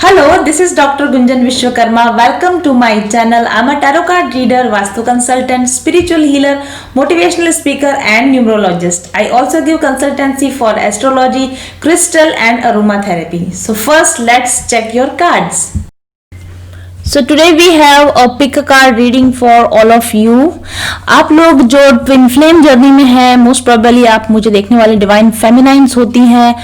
Hello, this is Dr. Gunjan Vishwakarma. Welcome to my channel. I'm a tarot card reader, Vastu consultant, spiritual healer, motivational speaker, and numerologist. I also give consultancy for astrology, crystal, and aromatherapy. So first, let's check your cards. So today we have a pick a card reading for all of you. आप लोग जो twin flame journey में हैं, most probably आप मुझे देखने वाले divine फेमिनाइंस होती हैं,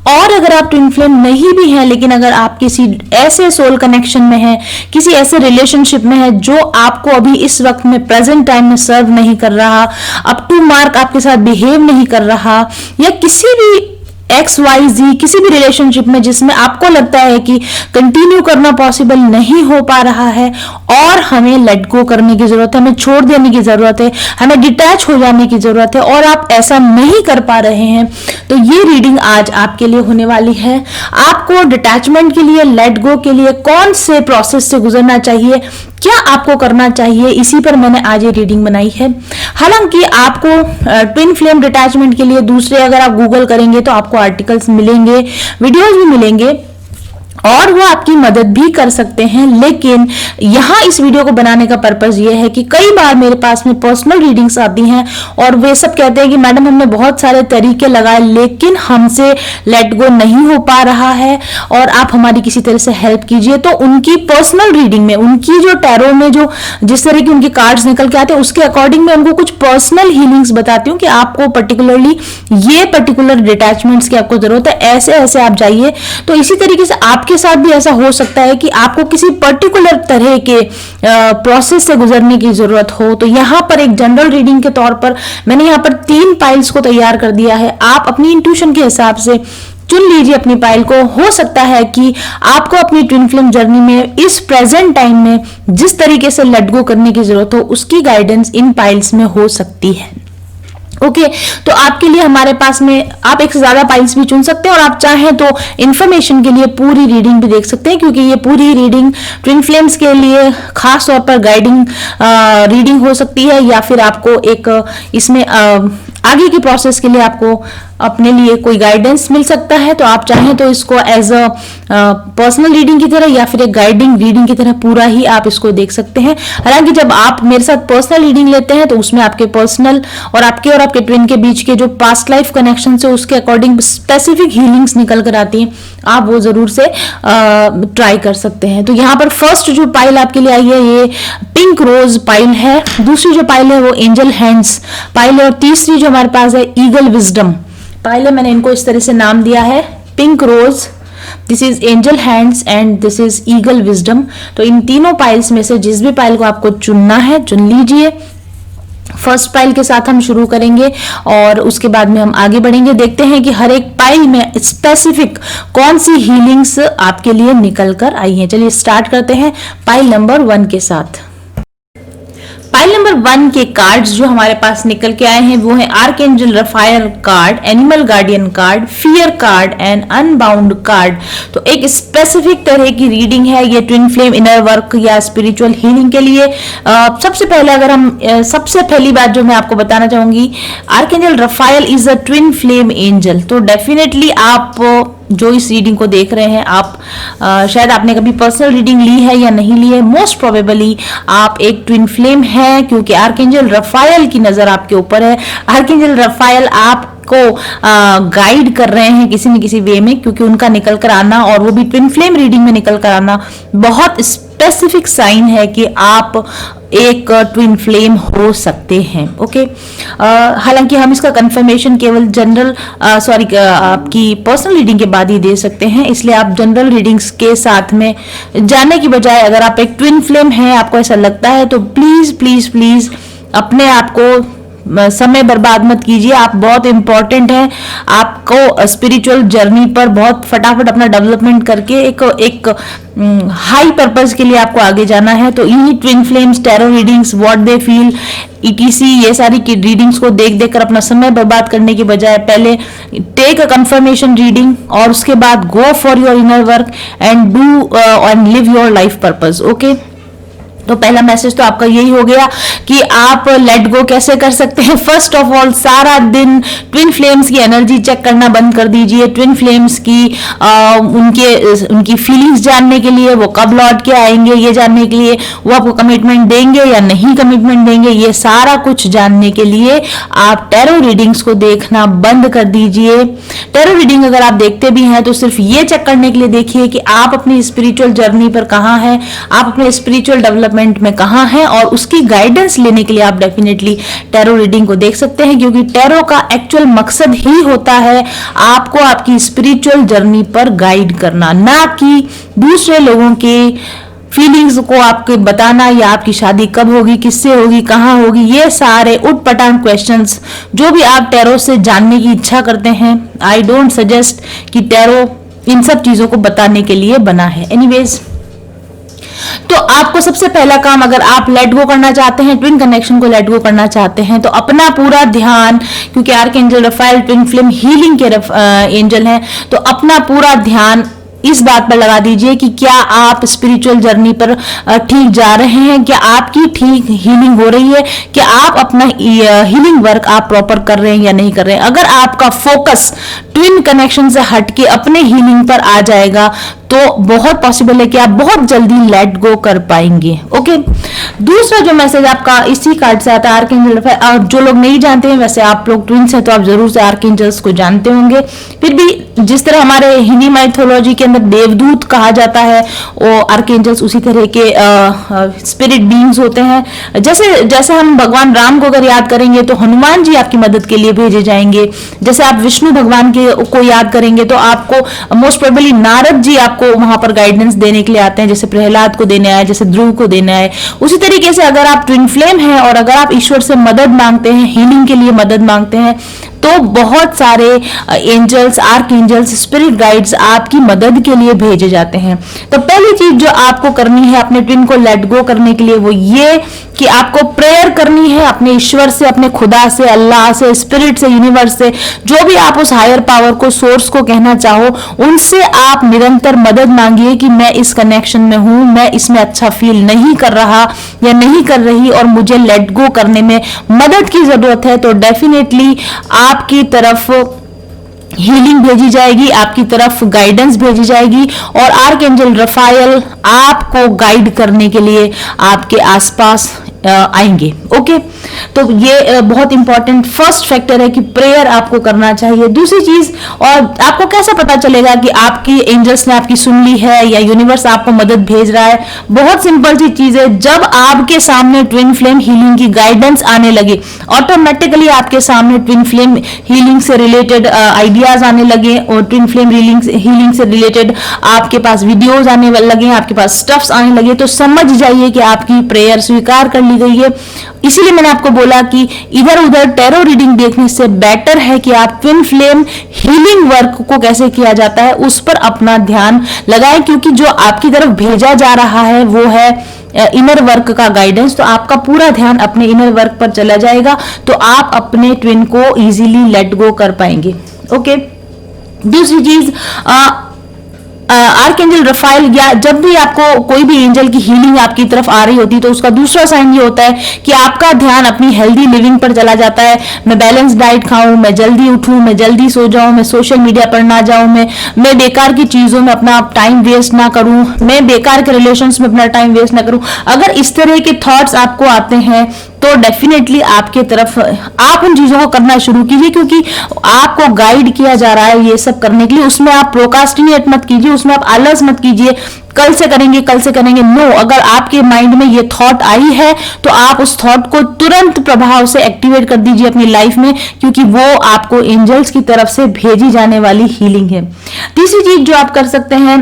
और अगर आप ट्विन फ्लेम नहीं भी हैं लेकिन अगर आप किसी ऐसे सोल कनेक्शन में हैं, किसी ऐसे रिलेशनशिप में है जो आपको अभी इस वक्त में प्रेजेंट टाइम में सर्व नहीं कर रहा, अप टू मार्क आपके साथ बिहेव नहीं कर रहा, या किसी भी XYZ किसी भी रिलेशनशिप में जिसमें आपको लगता है कि कंटिन्यू करना पॉसिबल नहीं हो पा रहा है और हमें लेट गो करने की जरूरत है, हमें छोड़ देने की जरूरत है, हमें डिटैच हो जाने की जरूरत है, और आप ऐसा नहीं कर पा रहे हैं, तो ये रीडिंग आज आपके लिए होने वाली है। आपको डिटैचमेंट के लिए, लेट गो के लिए कौन से प्रोसेस से गुजरना चाहिए, क्या आपको करना चाहिए, इसी पर मैंने आज ये रीडिंग बनाई है। हालांकि आपको ट्विन फ्लेम डिटैचमेंट के लिए दूसरे अगर आप गूगल करेंगे तो आपको आर्टिकल्स मिलेंगे, वीडियोस भी मिलेंगे, और वो आपकी मदद भी कर सकते हैं। लेकिन यहाँ इस वीडियो को बनाने का पर्पस ये है कि कई बार मेरे पास में पर्सनल रीडिंग्स आती हैं और वे सब कहते हैं कि मैडम हमने बहुत सारे तरीके लगाए लेकिन हमसे लेट गो नहीं हो पा रहा है और आप हमारी किसी तरह से हेल्प कीजिए। तो उनकी पर्सनल रीडिंग में, उनकी जो टैरो में जो जिस तरह की उनके कार्ड्स निकल के आते हैं उसके अकॉर्डिंग मैं उनको कुछ पर्सनल हीलिंग्स बताती हूँ कि आपको पर्टिकुलरली ये पर्टिकुलर डिटैचमेंट्स की आपको जरूरत है, ऐसे ऐसे आप जाइए। तो इसी तरीके से आपके साथ भी ऐसा हो सकता है कि आपको किसी पर्टिकुलर तरह के प्रोसेस से गुजरने की जरूरत हो। तो यहाँ पर एक जनरल रीडिंग के तौर पर मैंने यहाँ पर 3 पाइल्स को तैयार कर दिया है। आप अपनी इंट्यूशन के हिसाब से चुन लीजिए अपनी पाइल को। हो सकता है कि आपको अपनी ट्विन फ्लेम जर्नी में इस प्रेजेंट टाइम में जिस तरीके से लेट गो करने की जरूरत हो उसकी गाइडेंस इन पाइल्स में हो सकती है। ओके, तो आपके लिए हमारे पास में आप एक से ज्यादा पाइल्स भी चुन सकते हैं और आप चाहें तो इंफॉर्मेशन के लिए पूरी रीडिंग भी देख सकते हैं, क्योंकि ये पूरी रीडिंग ट्विन फ्लेम्स के लिए खास तौर पर गाइडिंग रीडिंग हो सकती है, या फिर आपको एक इसमें आगे की प्रोसेस के लिए आपको अपने लिए कोई गाइडेंस मिल सकता है। तो आप चाहें तो इसको एज अ पर्सनल रीडिंग की तरह या फिर एक गाइडिंग रीडिंग की तरह पूरा ही आप इसको देख सकते हैं। हालांकि जब आप मेरे साथ पर्सनल रीडिंग लेते हैं तो उसमें आपके पर्सनल और आपके ट्विन के बीच के जो पास्ट लाइफ कनेक्शन से उसके अकॉर्डिंग स्पेसिफिक हीलिंग्स निकल कर आती हैं, आप वो जरूर से ट्राई कर सकते हैं। तो यहाँ पर फर्स्ट जो पाइल आपके लिए आई है ये पिंक रोज पाइल है, दूसरी जो पाइल है वो एंजल हैंड्स पाइल है, और तीसरी जो हमारे पास है ईगल विजडम पाइल है। मैंने इनको इस तरह से नाम दिया है, pink rose, this is angel hands and this is eagle wisdom. तो इन तीनों पाइल्स में से जिस भी पाइल को आपको चुनना है चुन लीजिए। फर्स्ट पाइल के साथ हम शुरू करेंगे और उसके बाद में हम आगे बढ़ेंगे। देखते हैं कि हर एक पाइल में स्पेसिफिक कौन सी हीलिंग्स आपके लिए निकल कर आई हैं। चलिए स्टार्ट करते हैं पाइल नंबर 1 के साथ। पाइल नंबर 1 के कार्ड्स जो हमारे पास निकल के आए हैं वो है archangel Raphael card, animal guardian card, fear card and unbound card. तो एक स्पेसिफिक तरह की रीडिंग है ये ट्विन फ्लेम इनर वर्क या स्पिरिचुअल हीलिंग के लिए। सबसे पहले अगर हम सबसे पहली बात जो मैं आपको बताना चाहूंगी, archangel Raphael is a twin flame angel. तो डेफिनेटली आप जो इस रीडिंग को देख रहे हैं, आप शायद आपने कभी पर्सनल रीडिंग ली है या नहीं ली है, मोस्ट प्रोबेबली आप एक ट्विन फ्लेम है, क्योंकि आर्कएंजल रफायल की नजर आपके ऊपर है। आर्कएंजल रफायल आपको गाइड कर रहे हैं किसी न किसी वे में, क्योंकि उनका निकल कर आना और वो भी ट्विन फ्लेम रीडिंग में निकल कर आना बहुत स्पेसिफिक साइन है कि आप एक ट्विन फ्लेम हो सकते हैं। ओके, हालांकि हम इसका कंफर्मेशन केवल जनरल आपकी पर्सनल रीडिंग के बाद ही दे सकते हैं, इसलिए आप जनरल रीडिंग्स के साथ में जाने की बजाय अगर आप एक ट्विन फ्लेम हैं, आपको ऐसा लगता है, तो प्लीज प्लीज प्लीज अपने आप को समय बर्बाद मत कीजिए। आप बहुत इंपॉर्टेंट हैं, आपको स्पिरिचुअल जर्नी पर बहुत फटाफट अपना डेवलपमेंट करके एक हाई पर्पस के लिए आपको आगे जाना है। तो इन्हीं twin flames, tarot readings, what they feel, ETC, ये सारी की रीडिंग्स को देख देख कर अपना समय बर्बाद करने की बजाय पहले टेक अ कंफर्मेशन रीडिंग और उसके बाद go for your inner work and do and live your life purpose. Okay, तो पहला मैसेज तो आपका यही हो गया कि आप लेट गो कैसे कर सकते हैं। फर्स्ट ऑफ ऑल, सारा दिन ट्विन फ्लेम्स की एनर्जी चेक करना बंद कर दीजिए। ट्विन फ्लेम्स की उनकी फीलिंग्स जानने के लिए, वो कब लौट के आएंगे ये जानने के लिए, वो आपको कमिटमेंट देंगे या नहीं कमिटमेंट देंगे, ये सारा कुछ जानने के लिए आप टैरो रीडिंग्स को देखना बंद कर दीजिए। टैरो रीडिंग अगर आप देखते भी हैं तो सिर्फ ये चेक करने के लिए देखिए कि आप अपनी स्पिरिचुअल जर्नी पर कहाँ हैं, आप अपने स्पिरिचुअल डेवलपमेंट में कहां है, और उसकी गाइडेंस लेने के लिए आप डेफिनेटली टैरो रीडिंग को देख सकते हैं, क्योंकि टैरो का एक्चुअल मकसद ही होता है आपको आपकी स्पिरिचुअल जर्नी पर गाइड करना, ना कि दूसरे लोगों के फीलिंग्स को आपको बताना या आपकी शादी कब होगी, किससे होगी, कहां होगी, ये सारे उटपटांग क्वेश्चंस जो भी आप टैरो से जानने की इच्छा करते हैं, आई डोंट सजेस्ट कि टैरो इन सब चीजों को बताने के लिए बना है। एनीवेज, तो आपको सबसे पहला काम, अगर आप लेट गो करना चाहते हैं, ट्विन कनेक्शन को लेट गो करना चाहते हैं, तो अपना पूरा ध्यान, क्योंकि archangel Rafale twin flame healing के एंजल हैं, तो अपना पूरा ध्यान इस बात पर लगा दीजिए कि क्या आप स्पिरिचुअल जर्नी पर ठीक जा रहे हैं, क्या आपकी ठीक हीलिंग हो रही है, क्या आप अपना हीलिंग वर्क आप प्रॉपर कर रहे हैं या नहीं कर रहे हैं। अगर आपका फोकस ट्विन कनेक्शन से हटके अपने हीलिंग पर आ जाएगा तो बहुत पॉसिबल है कि आप बहुत जल्दी लेट गो कर पाएंगे। ओके, दूसरा जो मैसेज आपका इसी कार्ड से आता है आर्कएंजल, जो लोग नहीं जानते हैं, वैसे आप लोग ट्विन्स हैं तो आप जरूर से आर्कएंजल्स को जानते होंगे, फिर भी जिस तरह हमारे हिंदी माइथोलॉजी के अंदर देवदूत कहा जाता है, वो आर्कएंजल्स उसी तरह के स्पिरिट बीइंग्स होते हैं। जैसे जैसे हम भगवान राम को अगर याद करेंगे तो हनुमान जी आपकी मदद के लिए भेजे जाएंगे, जैसे आप विष्णु भगवान को याद करेंगे तो आपको मोस्ट प्रोबेबली नारद जी आपको वहां पर गाइडेंस देने के लिए आते हैं, जैसे प्रहलाद को देने आए, जैसे ध्रुव को देने आए। उसी तरीके से अगर आप ट्विन फ्लेम हैं और अगर आप ईश्वर से मदद मांगते हैं, हीलिंग के लिए मदद मांगते हैं, तो बहुत सारे angels, archangels, spirit guides आपकी मदद के लिए भेजे जाते हैं। तो पहली चीज जो आपको करनी है अपने ट्विन को लेट गो करने के लिए वो ये कि आपको प्रेयर करनी है अपने ईश्वर से, अपने खुदा से, अल्लाह से, स्पिरिट से, यूनिवर्स से, जो भी आप उस हायर पावर को, सोर्स को कहना चाहो, उनसे आप निरंतर मदद मांगिए कि मैं इस कनेक्शन में हूं, मैं इसमें अच्छा फील नहीं कर रहा या नहीं कर रही और मुझे लेट गो करने में मदद की जरूरत है। तो डेफिनेटली आपकी तरफ हीलिंग भेजी जाएगी, आपकी तरफ गाइडेंस भेजी जाएगी और आर्कएंजल रफाएल आपको गाइड करने के लिए आपके आसपास आएंगे। ओके, तो ये बहुत इंपॉर्टेंट फर्स्ट फैक्टर है कि प्रेयर आपको करना चाहिए। दूसरी चीज, और आपको कैसे पता चलेगा कि आपकी एंजल्स ने आपकी सुन ली है या यूनिवर्स आपको मदद भेज रहा है? बहुत सिंपल सी चीज है, जब आपके सामने ट्विन फ्लेम हीलिंग की गाइडेंस आने लगे, ऑटोमेटिकली आपके सामने ट्विन फ्लेम हीलिंग से रिलेटेड आइडियाज आने लगे और ट्विन फ्लेम हीलिंग से रिलेटेड आपके पास वीडियोज आने लगे, आपके पास स्टफ्स आने लगे, तो समझ जाइए कि आपकी प्रेयर स्वीकार कर ली गई है। इसीलिए मैंने आपको बोला कि इधर उधर टैरो रीडिंग देखने से बेटर है कि आप ट्विन फ्लेम हीलिंग वर्क को कैसे किया जाता है उस पर अपना ध्यान लगाएं, क्योंकि जो आपकी तरफ भेजा जा रहा है वो है इनर वर्क का गाइडेंस। तो आपका पूरा ध्यान अपने इनर वर्क पर चला जाएगा, तो आप अपने ट्विन को इजीली लेट गो कर पाएंगे। ओके, दूसरी चीज, आर्कएंजल रफाएल या जब भी आपको कोई भी एंजल की हीलिंग आपकी तरफ आ रही होती है तो उसका दूसरा साइन ये होता है कि आपका ध्यान अपनी हेल्दी लिविंग पर चला जाता है। मैं बैलेंस डाइट खाऊं, मैं जल्दी उठूं, मैं जल्दी सो जाऊं, मैं सोशल मीडिया पर ना जाऊं, मैं बेकार की चीजों में अपना टाइम वेस्ट ना करूं, मैं बेकार के रिलेशंस में अपना टाइम वेस्ट ना करूं। अगर इस तरह के थॉट्स आपको आते हैं तो डेफिनेटली आपके तरफ आप उन चीजों को करना शुरू कीजिए, क्योंकि आपको गाइड किया जा रहा है ये सब करने के लिए। उसमें आप प्रोकास्टिनेट मत कीजिए, उसमें आप आलस मत कीजिए, कल से करेंगे, कल से करेंगे। नो, अगर आपके माइंड में ये थॉट आई है तो आप उस थॉट को तुरंत प्रभाव से एक्टिवेट कर दीजिए अपनी लाइफ में, क्योंकि वो आपको एंजल्स की तरफ से भेजी जाने वाली हीलिंग है। तीसरी चीज जो आप कर सकते हैं,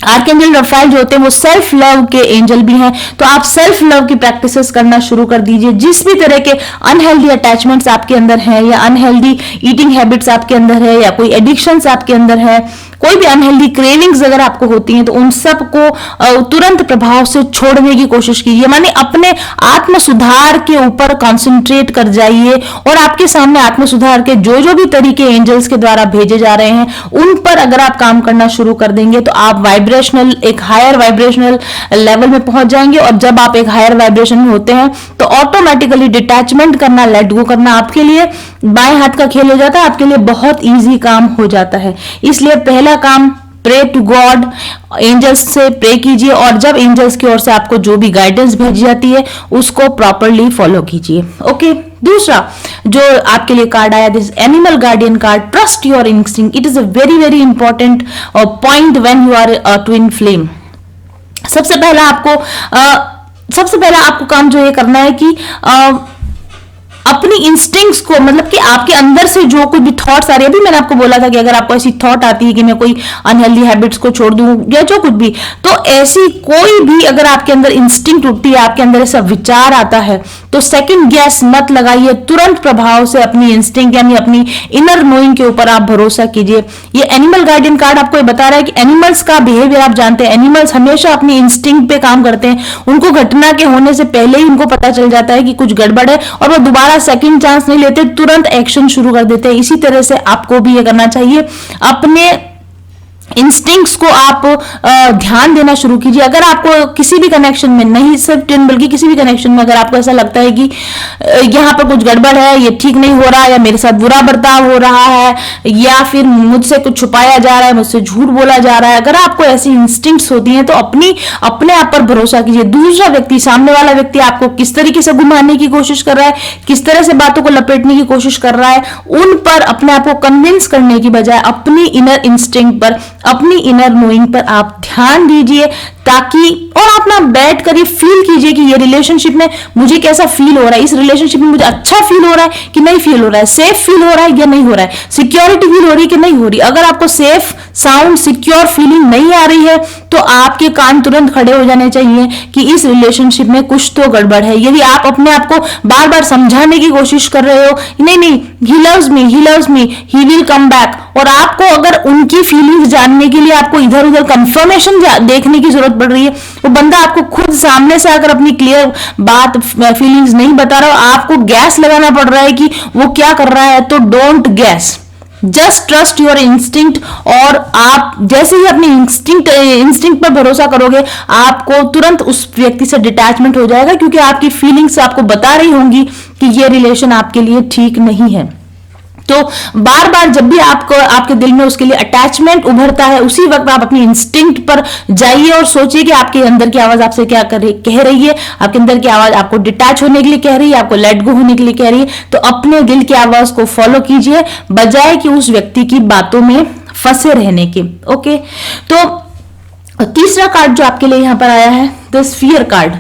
आर्कएंजल रफाएल जो होते हैं वो सेल्फ लव के एंजल भी हैं, तो आप सेल्फ लव की प्रैक्टिसेस करना शुरू कर दीजिए। जिस भी तरह के अनहेल्दी अटैचमेंट्स आपके अंदर हैं या अनहेल्दी ईटिंग हैबिट्स आपके अंदर है या कोई एडिक्शंस आपके अंदर है, कोई भी अनहेल्दी क्रेविंग्स अगर आपको होती हैं तो उन सब को तुरंत प्रभाव से छोड़ने की कोशिश कीजिए, माने अपने आत्म सुधार के ऊपर कंसंट्रेट कर जाइए और आपके सामने आत्म सुधार के जो जो भी तरीके एंजल्स के द्वारा भेजे जा रहे हैं उन पर अगर आप काम करना शुरू कर देंगे तो आप वाइब्रेशनल एक हायर वाइब्रेशनल लेवल में पहुंच जाएंगे। और जब आप एक हायर वाइब्रेशन में होते हैं तो ऑटोमेटिकली डिटैचमेंट करना, लेट गो करना आपके लिए बाएं हाथ का खेल हो जाता है, आपके लिए बहुत इजी काम हो जाता है। इसलिए पहला काम, प्रे टू गॉड, एंजल्स से प्रे कीजिए और जब एंजल्स की ओर से आपको जो भी गाइडेंस भेजी जाती है उसको प्रॉपरली फॉलो कीजिए। ओके, दूसरा जो आपके लिए कार्ड आया, this animal guardian card, trust your instinct, it is a very very important point when you are a twin flame. सबसे पहला आपको काम जो ये करना है कि अपनी इंस्टिंक्ट्स को, मतलब कि आपके अंदर से जो कुछ भी थॉट्स आ रही है, अभी मैंने आपको बोला था कि अगर आपको ऐसी थॉट आती है कि मैं कोई अनहेल्दी हैबिट्स को छोड़ दूं या जो कुछ भी, तो ऐसी कोई भी अगर आपके अंदर इंस्टिंक्ट उठती है, आपके अंदर ऐसा विचार आता है तो सेकंड गैस मत लगाइए, तुरंत प्रभाव से अपनी इंस्टिंक्ट यानी अपनी इनर नोइंग के ऊपर आप भरोसा कीजिए। ये एनिमल गार्डियन कार्ड आपको ये बता रहा है कि एनिमल्स का बिहेवियर आप जानते हैं, एनिमल्स हमेशा अपनी इंस्टिंक्ट पे काम करते हैं, उनको घटना के होने से पहले ही उनको पता चल जाता है कि कुछ गड़बड़ है और वो दोबारा सेकंड चांस नहीं लेते, तुरंत एक्शन शुरू कर देते हैं। इसी तरह से आपको भी ये करना चाहिए, अपने इंस्टिंक्ट्स को आप ध्यान देना शुरू कीजिए। अगर आपको किसी भी कनेक्शन में, नहीं सिर्फ ट्विन बल्कि किसी भी कनेक्शन में अगर आपको ऐसा लगता है कि यहाँ पर कुछ गड़बड़ है, ये ठीक नहीं हो रहा, या मेरे साथ बुरा बर्ताव हो रहा है, या फिर मुझसे कुछ छुपाया जा रहा है, मुझसे झूठ बोला जा रहा है, अगर आपको ऐसी इंस्टिंक्ट्स होती हैं तो अपने आप पर भरोसा कीजिए। दूसरा व्यक्ति, सामने वाला व्यक्ति आपको किस तरीके से घुमाने की कोशिश कर रहा है, किस तरह से बातों को लपेटने की कोशिश कर रहा है, उन पर अपने आप को कन्विंस करने की बजाय अपनी इनर इंस्टिंक्ट पर, अपनी इनर नोइंग पर आप ध्यान दीजिए, ताकि और आप ना बैठ कर ये फील कीजिए कि ये रिलेशनशिप में मुझे कैसा फील हो रहा है, इस रिलेशनशिप में मुझे अच्छा फील हो रहा है कि नहीं फील हो रहा है, सेफ फील हो रहा है या नहीं हो रहा है, सिक्योरिटी फील हो रही है कि नहीं हो रही। अगर आपको सेफ, साउंड, सिक्योर फीलिंग नहीं आ रही है तो आपके कान तुरंत खड़े हो जाने चाहिए कि इस रिलेशनशिप में कुछ तो गड़बड़ है। यदि आप अपने आप को बार बार समझाने की कोशिश कर रहे हो, नहीं he loves me, he will come back, और आपको अगर उनकी फीलिंग्स जानने के लिए आपको इधर उधर कंफर्मेशन देखने की जरूरत पड़ रही है, वो बंदा आपको खुद सामने से अगर अपनी क्लियर बात, फीलिंग्स नहीं बता रहा, आपको गैस लगाना पड़ रहा है कि वो क्या कर रहा है, तो don't gas, just trust your instinct. और आप जैसे ही अपनी इंस्टिंक्ट पर भरोसा करोगे, आपको तुरंत उस व्यक्ति से डिटैचमेंट हो जाएगा, क्योंकि आपकी फीलिंग्स आपको बता रही होंगी कि ये रिलेशन आपके लिए ठीक नहीं है। तो बार बार जब भी आपके दिल में उसके लिए अटैचमेंट उभरता है, उसी वक्त आप अपनी इंस्टिंक्ट पर जाइए और सोचिए कि आपके अंदर की आवाज आपसे क्या कह रही है। आपके अंदर की आवाज आपको डिटैच होने के लिए कह रही है, आपको लेट गो होने के लिए कह रही है, तो अपने दिल की आवाज को फॉलो कीजिए बजाय कि उस व्यक्ति की बातों में फंसे रहने के। ओके, तो तीसरा कार्ड जो आपके लिए यहां पर आया है, द स्फीयर कार्ड।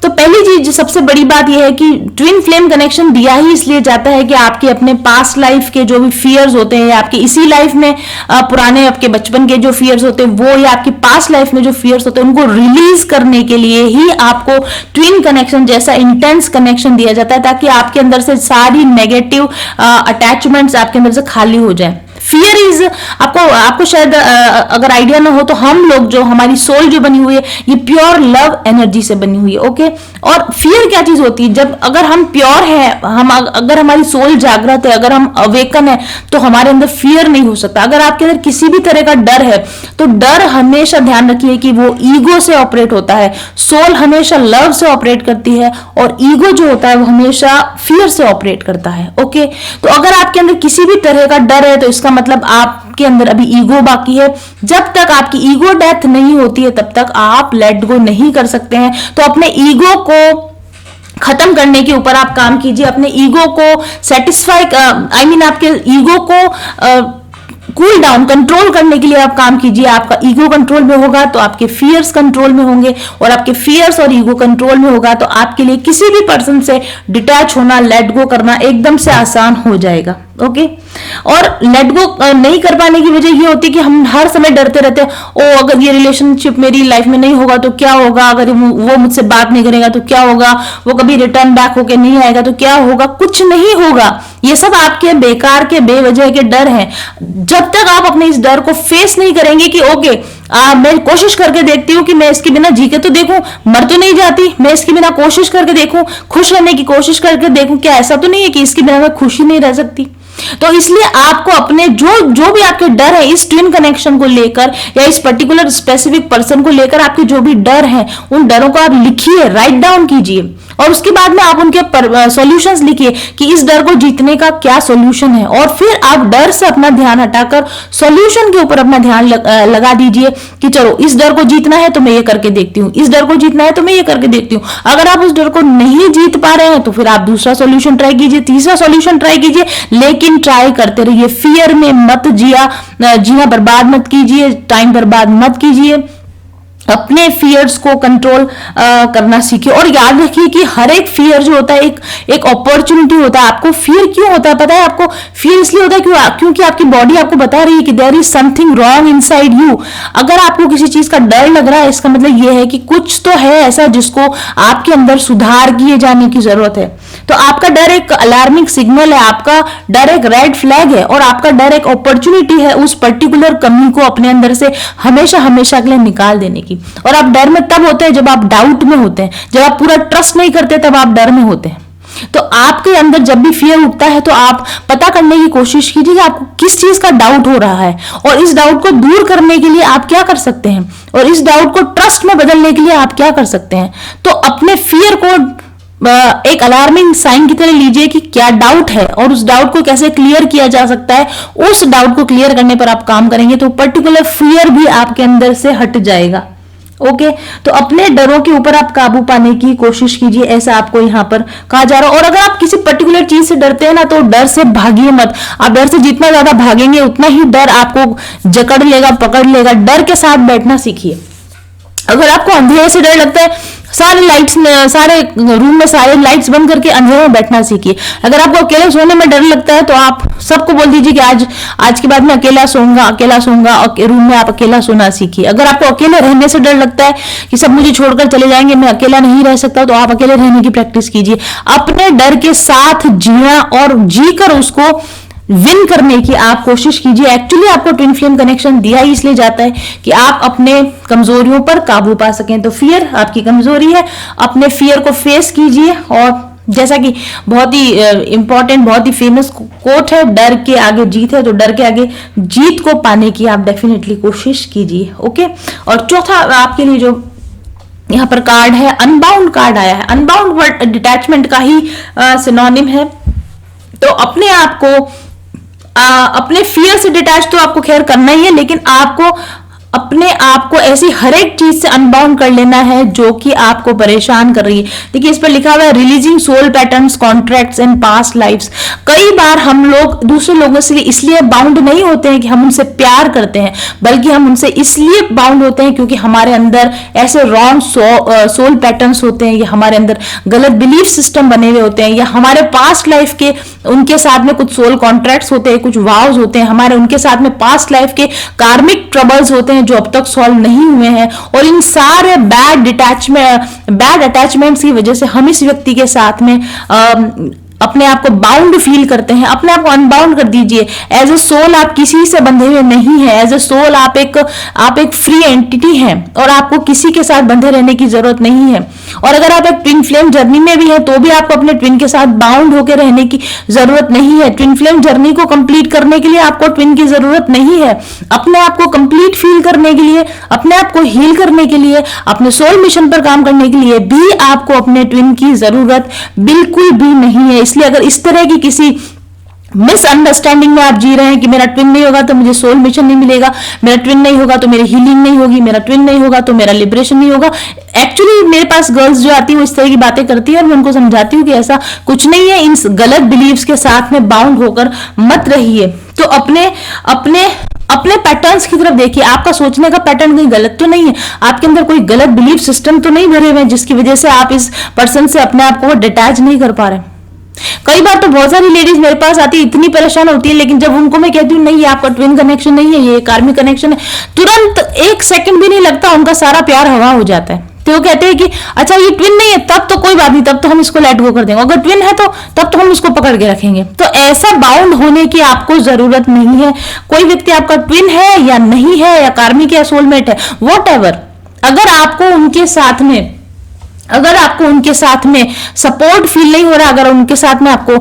तो पहली चीज, सबसे बड़ी बात यह है कि ट्विन फ्लेम कनेक्शन दिया ही इसलिए जाता है कि आपके अपने पास्ट लाइफ के जो भी फियर्स होते हैं, आपके इसी लाइफ में पुराने आपके बचपन के जो फियर्स होते हैं वो, या आपकी पास्ट लाइफ में जो फियर्स होते हैं उनको रिलीज करने के लिए ही आपको ट्विन कनेक्शन जैसा इंटेंस कनेक्शन दिया जाता है, ताकि आपके अंदर से सारी नेगेटिव अटैचमेंट्स आपके अंदर से खाली हो जाए। फियर इज, आपको शायद अगर आइडिया ना हो तो हम लोग जो, हमारी सोल जो बनी हुई है, ये प्योर लव एनर्जी से बनी हुई है। ओके, और फियर क्या चीज होती है? जब अगर हम प्योर है, अगर हमारी सोल जागृत है, अगर हम अवेकन है, तो हमारे अंदर फियर नहीं हो सकता। अगर आपके अंदर किसी भी तरह का डर है तो डर हमेशा, ध्यान रखिए कि वो ईगो से ऑपरेट होता है। सोल हमेशा लव से ऑपरेट करती है और ईगो जो होता है वो हमेशा फियर से ऑपरेट करता है। ओके, तो अगर आपके अंदर किसी भी तरह का डर है तो इसका मतलब आपके अंदर अभी ईगो बाकी है। जब तक आपकी ईगो डेथ नहीं होती है तब तक आप लेट गो नहीं कर सकते हैं। तो अपने ईगो को खत्म करने के ऊपर आप काम कीजिए, अपने ईगो को सेटिस्फाई, आपके ईगो को कूल डाउन, कंट्रोल करने के लिए आप काम कीजिए। आपका ईगो कंट्रोल में होगा तो आपके फियर्स कंट्रोल में होंगे, और आपके फियर्स और ईगो कंट्रोल में होगा तो आपके लिए किसी भी पर्सन से डिटैच होना, लेट गो करना एकदम से आसान हो जाएगा। ओके। और लेट गो नहीं कर पाने की वजह ये होती है कि हम हर समय डरते रहते हैं, ओ अगर ये रिलेशनशिप मेरी लाइफ में नहीं होगा तो क्या होगा, अगर वो मुझसे बात नहीं करेगा तो क्या होगा, वो कभी रिटर्न बैक होके नहीं आएगा तो क्या होगा, कुछ नहीं होगा। ये सब आपके बेकार के बेवजह के डर हैं। जब तक आप अपने इस डर को फेस नहीं करेंगे कि ओके मैं कोशिश करके देखती हूँ कि मैं इसके बिना जी के तो देखूं, मर तो नहीं जाती, मैं इसके बिना कोशिश करके देखूं, खुश रहने की कोशिश करके देखूं, क्या ऐसा तो नहीं है कि इसके बिना मैं खुशी नहीं रह सकती। तो इसलिए आपको अपने जो जो भी आपके डर है इस ट्विन कनेक्शन को लेकर या इस पर्टिकुलर स्पेसिफिक पर्सन को लेकर, आपके जो भी डर हैं उन डरों को आप लिखिए, राइट डाउन कीजिए, और उसके बाद में आप उनके सॉल्यूशंस लिखिए कि इस डर को जीतने का क्या सॉल्यूशन है, और फिर आप डर से अपना ध्यान हटाकर सॉल्यूशन के ऊपर अपना ध्यान लगा दीजिए कि चलो इस डर को जीतना है तो मैं ये करके देखती हूँ, इस डर को जीतना है तो मैं ये करके देखती हूँ। अगर आप उस डर को नहीं जीत पा रहे हैं तो फिर आप दूसरा सॉल्यूशन ट्राई कीजिए, तीसरा सॉल्यूशन ट्राई कीजिए, लेकिन ट्राई करते रहिए। फियर में मत जीना बर्बाद मत कीजिए, टाइम बर्बाद मत कीजिए। अपने फियर्स को कंट्रोल करना सीखिए, और याद रखिए कि हर एक फियर जो होता है एक अपॉर्चुनिटी होता है। आपको फियर क्यों होता है पता है? आपको फियर इसलिए होता है क्योंकि आपकी बॉडी आपको बता रही है कि there is something wrong inside you. अगर आपको किसी चीज का डर लग रहा है, इसका मतलब यह है कि कुछ तो है ऐसा जिसको आपके अंदर सुधार किए जाने की जरूरत है। तो आपका डर एक अलार्मिंग सिग्नल है, आपका डर एक रेड फ्लैग है, और आपका डर एक अपॉर्चुनिटी है उस पर्टिकुलर कमी को अपने अंदर से हमेशा हमेशा के लिए निकाल देने की। और आप डर में तब होते हैं जब आप डाउट में होते हैं, जब आप पूरा ट्रस्ट नहीं करते तब आप डर में होते हैं। तो आपके अंदर जब भी फियर उठता है तो आप पता करने की कोशिश कीजिए कि आपको किस चीज का डाउट हो रहा है, और इस डाउट को दूर करने के लिए आप क्या कर सकते हैं, और इस डाउट को ट्रस्ट में बदलने के लिए आप क्या कर सकते हैं। तो अपने फियर को एक अलार्मिंग साइन की तरह लीजिए कि क्या डाउट है और उस डाउट को कैसे क्लियर किया जा सकता है। उस डाउट को क्लियर करने पर आप काम करेंगे तो पर्टिकुलर फियर भी आपके अंदर से हट जाएगा। ओके, तो अपने डरों के ऊपर आप काबू पाने की कोशिश कीजिए, ऐसा आपको यहाँ पर कहा जा रहा है। और अगर आप किसी पर्टिकुलर चीज से डरते हैं ना, तो डर से भागिए मत। आप डर से जितना ज्यादा भागेंगे उतना ही डर आपको जकड़ लेगा, पकड़ लेगा। डर के साथ बैठना सीखिए। अगर आपको अंधेरे से डर लगता है, सारे रूम में सारे लाइट्स बंद करके अंधेरे में बैठना सीखिए। अगर आपको अकेले सोने में डर लगता है तो आप सबको बोल दीजिए कि आज के बाद मैं अकेला सोऊंगा, और रूम में आप अकेला सोना सीखिए। अगर आपको अकेले रहने से डर लगता है कि सब मुझे छोड़कर चले जाएंगे, मैं अकेला नहीं रह सकता, तो आप अकेले रहने की प्रैक्टिस कीजिए। अपने डर के साथ जीना और जीकर उसको विन करने की आप कोशिश कीजिए। एक्चुअली आपको ट्विन फ्लेम कनेक्शन दिया ही इसलिए जाता है कि आप अपने कमजोरियों पर काबू पा सकें। तो फियर आपकी कमजोरी है, अपने फियर को फेस कीजिए। और जैसा कि बहुत ही इंपॉर्टेंट, बहुत ही फेमस कोट है, डर के आगे जीत है, तो डर के आगे जीत को पाने की आप डेफिनेटली कोशिश कीजिए। ओके, और चौथा आपके लिए जो यहाँ पर कार्ड है, अनबाउंड कार्ड आया है। अनबाउंड वर्ड डिटैचमेंट का ही सिनोनिम है। तो अपने आप को अपने फियर से डिटैच तो आपको खैर करना ही है, लेकिन आपको अपने आप को ऐसी हर एक चीज से अनबाउंड कर लेना है जो कि आपको परेशान कर रही है। देखिए इस पर लिखा हुआ है releasing soul patterns, contracts and past lifes. कई बार हम लोग दूसरे लोगों से इसलिए बाउंड नहीं होते हैं कि हम उनसे प्यार करते हैं, बल्कि हम उनसे इसलिए बाउंड होते हैं क्योंकि हमारे अंदर ऐसे रॉन्ग सोल पैटर्न्स होते हैं, या हमारे अंदर गलत बिलीफ सिस्टम बने हुए होते हैं, या हमारे पास्ट लाइफ के उनके साथ में कुछ सोल कॉन्ट्रैक्ट्स होते हैं, कुछ वाव्स होते हैं, हमारे उनके साथ में पास्ट लाइफ के कार्मिक ट्रबल्स होते हैं जो अब तक सॉल्व नहीं हुए हैं। और इन सारे बैड अटैचमेंट्स की वजह से हम इस व्यक्ति के साथ में अपने आप को बाउंड फील करते हैं। अपने आप को अनबाउंड कर दीजिए। एज ए सोल आप किसी से बंधे हुए नहीं है। एज ए सोल आप एक फ्री एंटिटी हैं, और आपको किसी के साथ बंधे रहने की जरूरत नहीं है। और अगर आप एक ट्विन फ्लेम जर्नी में भी हैं तो भी आपको अपने ट्विन के साथ बाउंड होकर रहने की जरूरत नहीं है। ट्विन फ्लेम जर्नी को कंप्लीट करने के लिए आपको ट्विन की जरूरत नहीं है। अपने आप को कंप्लीट फील करने के लिए, अपने आप को हील करने के लिए, अपने सोल मिशन पर काम करने के लिए भी आपको अपने ट्विन की जरूरत बिल्कुल भी नहीं है। इसलिए अगर इस तरह की किसी मिसअंडरस्टैंडिंग में आप जी रहे हैं कि मेरा ट्विन नहीं होगा तो मुझे सोल मिशन नहीं मिलेगा, मेरा ट्विन नहीं होगा तो मेरी हीलिंग नहीं होगी, मेरा ट्विन नहीं होगा तो मेरा लिबरेशन नहीं होगा। एक्चुअली मेरे पास गर्ल्स जो आती है वो इस तरह की बातें करती है, और मैं उनको समझाती हूँ कि ऐसा कुछ नहीं है। इन गलत बिलीव्स के साथ में बाउंड होकर मत रहिए। तो अपने पैटर्न्स की तरफ देखिए। आपका सोचने का पैटर्न कहीं गलत तो नहीं है, आपके अंदर कोई गलत बिलीफ सिस्टम तो नहीं भरे हुए हैं जिसकी वजह से आप इस पर्सन से अपने आप को डिटैच नहीं कर पा रहे। कई बार तो बहुत सारी लेडीज मेरे पास आती है, इतनी परेशान होती है, लेकिन जब उनको मैं कहती हूँ नहीं ये आपका ट्विन कनेक्शन नहीं है, ये कार्मिक कनेक्शन है, तुरंत एक सेकंड भी नहीं लगता उनका सारा प्यार हवा हो जाता है। तो वो कहते हैं कि अच्छा ये ट्विन नहीं है, तब तो कोई बात नहीं, तब तो हम इसको लेट गो कर देंगे, अगर ट्विन है तो तब तो हम इसको पकड़ के रखेंगे। तो ऐसा बाउंड होने की आपको जरूरत नहीं है। कोई व्यक्ति आपका ट्विन है या नहीं है, या कार्मिक या सोलमेट है, वॉट एवर, अगर आपको उनके साथ में सपोर्ट फील नहीं हो रहा, अगर उनके साथ में आपको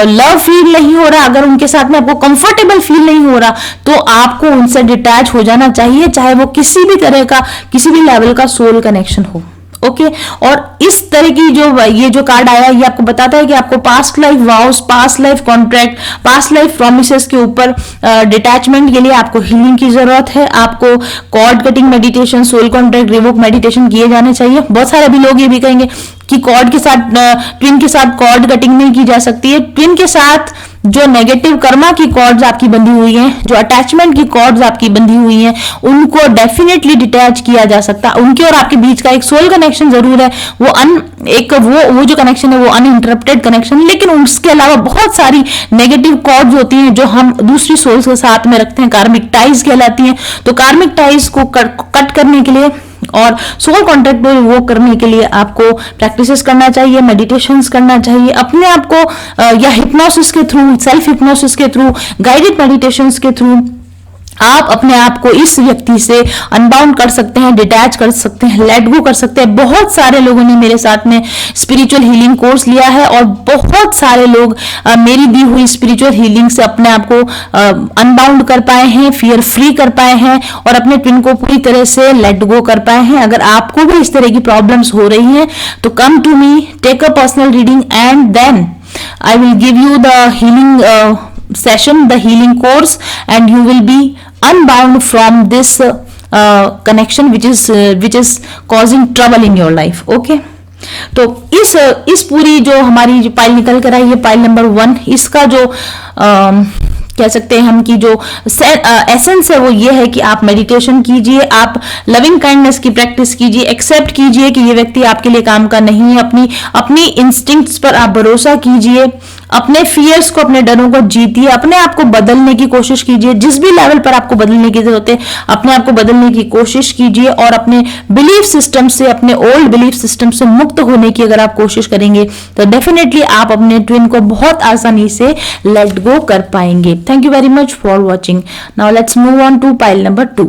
लव फील नहीं हो रहा, अगर उनके साथ में आपको कंफर्टेबल फील नहीं हो रहा, तो आपको उनसे डिटैच हो जाना चाहिए, चाहे वो किसी भी तरह का, किसी भी लेवल का सोल कनेक्शन हो। ओके और इस तरह की ये जो कार्ड आया, ये आपको बताता है कि आपको past life vows, past life contract, past life promises के ऊपर डिटैचमेंट के लिए आपको हीलिंग की जरूरत है। आपको cord cutting meditation, soul contract revoke meditation किए जाने चाहिए। बहुत सारे भी लोग ये भी कहेंगे कि कॉर्ड के साथ, ट्विन के साथ कॉर्ड कटिंग नहीं की जा सकती है। ट्विन के साथ जो नेगेटिव कर्मा की कॉर्ड्स आपकी बंधी हुई हैं, जो अटैचमेंट की कॉर्ड्स आपकी बंधी हुई हैं, उनको डेफिनेटली डिटैच किया जा सकता है। उनके और आपके बीच का एक सोल कनेक्शन जरूर है, वो जो कनेक्शन है वो अनइंटरप्टेड कनेक्शन, लेकिन उसके अलावा बहुत सारी नेगेटिव कॉर्ड्स होती हैं जो हम दूसरी सोल्स के साथ में रखते हैं, कार्मिक टाइज कहलाती हैं। तो कार्मिक टाइज को कट करने के लिए और सोल कॉन्टैक्ट में वो करने के लिए आपको प्रैक्टिसेस करना चाहिए, मेडिटेशंस करना चाहिए, अपने आप को या हिप्नोसिस के थ्रू, सेल्फ हिप्नोसिस के थ्रू, गाइडेड मेडिटेशंस के थ्रू आप अपने आप को इस व्यक्ति से अनबाउंड कर सकते हैं, डिटैच कर सकते हैं, लेट गो कर सकते हैं। बहुत सारे लोगों ने मेरे साथ में स्पिरिचुअल हीलिंग कोर्स लिया है और बहुत सारे लोग मेरी दी हुई स्पिरिचुअल हीलिंग से अपने आप को अनबाउंड कर पाए हैं, फियर फ्री कर पाए हैं और अपने ट्विन को पूरी तरह से लेट गो कर पाए हैं। अगर आपको भी इस तरह की प्रॉब्लम्स हो रही हैं तो come to me, take a personal reading and then I will give you the healing session, the healing course, and you will be unbound from this connection which is causing trouble in your life. Okay, तो इस पूरी जो हमारी जो pile निकल कर आई है, pile number 1, इसका जो कह सकते हैं हम कि जो एसेंस है वो ये है कि आप मेडिटेशन कीजिए, आप लविंग काइंडनेस की प्रैक्टिस कीजिए, एक्सेप्ट कीजिए कि ये व्यक्ति आपके लिए काम का नहीं है, अपनी इंस्टिंक्ट्स पर आप भरोसा कीजिए, अपने फियर्स को, अपने डरों को जीतिए, अपने आप को बदलने की कोशिश कीजिए। जिस भी लेवल पर आपको बदलने की जरूरत है, अपने आप को बदलने की कोशिश कीजिए और अपने बिलीफ सिस्टम से, अपने ओल्ड बिलीफ सिस्टम से मुक्त होने की अगर आप कोशिश करेंगे तो डेफिनेटली आप अपने ट्विन को बहुत आसानी से लेट गो कर पाएंगे। Thank you very much for watching. Now let's move on to pile number 2.